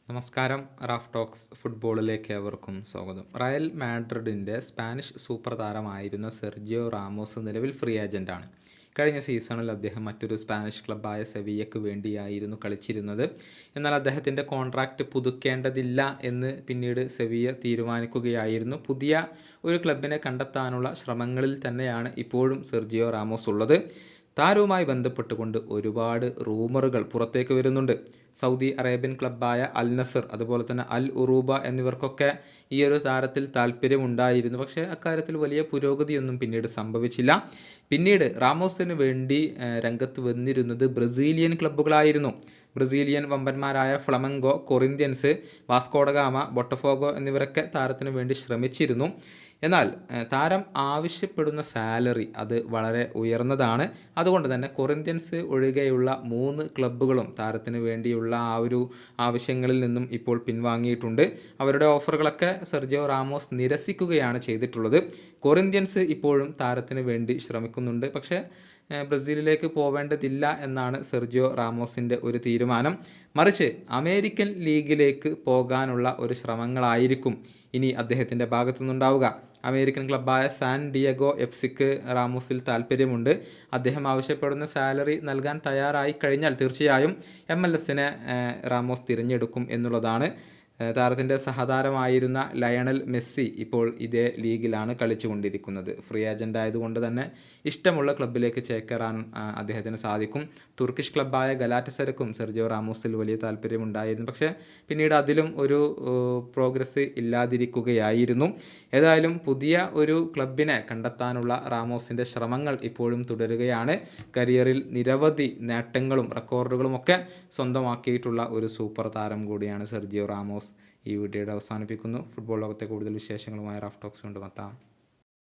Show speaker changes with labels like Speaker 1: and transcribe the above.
Speaker 1: നമസ്കാരം. Raf talks ഫുട്ബോളിലേക്ക് ഏവർക്കും സ്വാഗതം. റയൽ മാഡ്രിഡിൻ്റെ സ്പാനിഷ് സൂപ്പർ താരമായിരുന്ന സെർജിയോ റാമോസ് നിലവിൽ ഫ്രീ ഏജൻ്റാണ്. കഴിഞ്ഞ സീസണിൽ അദ്ദേഹം മറ്റൊരു സ്പാനിഷ് ക്ലബ്ബായ സെവിയ്യക്ക് വേണ്ടിയായിരുന്നു കളിച്ചിരുന്നത്. എന്നാൽ അദ്ദേഹത്തിൻ്റെ കോൺട്രാക്റ്റ് പുതുക്കേണ്ടതില്ല എന്ന് പിന്നീട് സെവിയ്യ തീരുമാനിക്കുകയായിരുന്നു. പുതിയ ഒരു ക്ലബിനെ കണ്ടെത്താനുള്ള ശ്രമങ്ങളിൽ തന്നെയാണ് ഇപ്പോഴും സെർജിയോ റാമോസ് ഉള്ളത്. താരവുമായി ബന്ധപ്പെട്ടുകൊണ്ട് ഒരുപാട് റൂമറുകൾ പുറത്തേക്ക് വരുന്നുണ്ട്. സൗദി അറേബ്യൻ ക്ലബ്ബായ അൽ നസർ, അതുപോലെ തന്നെ അൽ ഉറൂബ എന്നിവർക്കൊക്കെ ഈ ഒരു താരത്തിൽ താല്പര്യമുണ്ടായിരുന്നു. പക്ഷേ അക്കാര്യത്തിൽ വലിയ പുരോഗതിയൊന്നും പിന്നീട് സംഭവിച്ചില്ല. പിന്നീട് റാമോസിന് വേണ്ടി രംഗത്ത് വന്നിരുന്നത് ബ്രസീലിയൻ ക്ലബ്ബുകളായിരുന്നു. ബ്രസീലിയൻ വമ്പന്മാരായ ഫ്ലമംഗോ, കൊറിന്ത്യൻസ്, വാസ്കോഡഗാമ, ബൊട്ടഫോഗോ എന്നിവരൊക്കെ താരത്തിന് വേണ്ടി ശ്രമിച്ചിരുന്നു. എന്നാൽ താരം ആവശ്യപ്പെടുന്ന സാലറി അത് വളരെ ഉയർന്നതാണ്. അതുകൊണ്ട് തന്നെ കൊറിന്ത്യൻസ് ഒഴികെയുള്ള 3 ക്ലബ്ബുകളും താരത്തിന് വേണ്ടിയുള്ള ആ ഒരു ആവശ്യങ്ങളിൽ നിന്നും ഇപ്പോൾ പിൻവാങ്ങിയിട്ടുണ്ട്. അവരുടെ ഓഫറുകളൊക്കെ സെർജിയോ റാമോസ് നിരസിക്കുകയാണ് ചെയ്തിട്ടുള്ളത്. കൊറിന്ത്യൻസ് ഇപ്പോഴും താരത്തിന് വേണ്ടി ശ്രമിക്കുന്നുണ്ട്. പക്ഷേ ബ്രസീലിലേക്ക് പോവേണ്ടതില്ല എന്നാണ് സെർജിയോ റാമോസിൻ്റെ ഒരു തീരുമാനം. മറിച്ച് അമേരിക്കൻ ലീഗിലേക്ക് പോകാനുള്ള ഒരു ശ്രമങ്ങളായിരിക്കും ഇനി അദ്ദേഹത്തിൻ്റെ ഭാഗത്തുനിന്നുണ്ടാവുക. അമേരിക്കൻ ക്ലബ്ബായ സാൻ ഡിയേഗോ എഫ്സിക്ക് റാമോസിൽ താല്പര്യമുണ്ട്. അദ്ദേഹം ആവശ്യപ്പെടുന്ന സാലറി നൽകാൻ തയ്യാറായി കഴിഞ്ഞാൽ തീർച്ചയായും MLS-നെ റാമോസ് തിരഞ്ഞെടുക്കും എന്നുള്ളതാണ്. താരത്തിൻ്റെ സഹതാരമായിരുന്ന ലയണൽ മെസ്സി ഇപ്പോൾ ഇതേ ലീഗിലാണ് കളിച്ചുകൊണ്ടിരിക്കുന്നത്. ഫ്രീ ഏജൻ്റ് ആയതുകൊണ്ട് തന്നെ ഇഷ്ടമുള്ള ക്ലബ്ബിലേക്ക് ചേക്കേറാൻ അദ്ദേഹത്തിന് സാധിക്കും. തുർക്കിഷ് ക്ലബ്ബായ ഗലാറ്റസരക്കും സെർജിയോ റാമോസിൽ വലിയ താല്പര്യമുണ്ടായിരുന്നു. പക്ഷേ പിന്നീട് അതിലും ഒരു പ്രോഗ്രസ് ഇല്ലാതിരിക്കുകയായിരുന്നു. ഏതായാലും പുതിയ ഒരു ക്ലബിനെ കണ്ടെത്താനുള്ള റാമോസിൻ്റെ ശ്രമങ്ങൾ ഇപ്പോഴും തുടരുകയാണ്. കരിയറിൽ നിരവധി നേട്ടങ്ങളും റെക്കോർഡുകളും ഒക്കെ സ്വന്തമാക്കിയിട്ടുള്ള ഒരു സൂപ്പർ താരം കൂടിയാണ് സെർജിയോ റാമോസ്. ഈ വീഡിയോയുടെ അവസാനിപ്പിക്കുന്നു. ഫുട്ബോൾ ലോകത്തെ കൂടുതൽ വിശേഷങ്ങളുമായി റാഫ് ടോക്സ് കൊണ്ടുമെത്താം.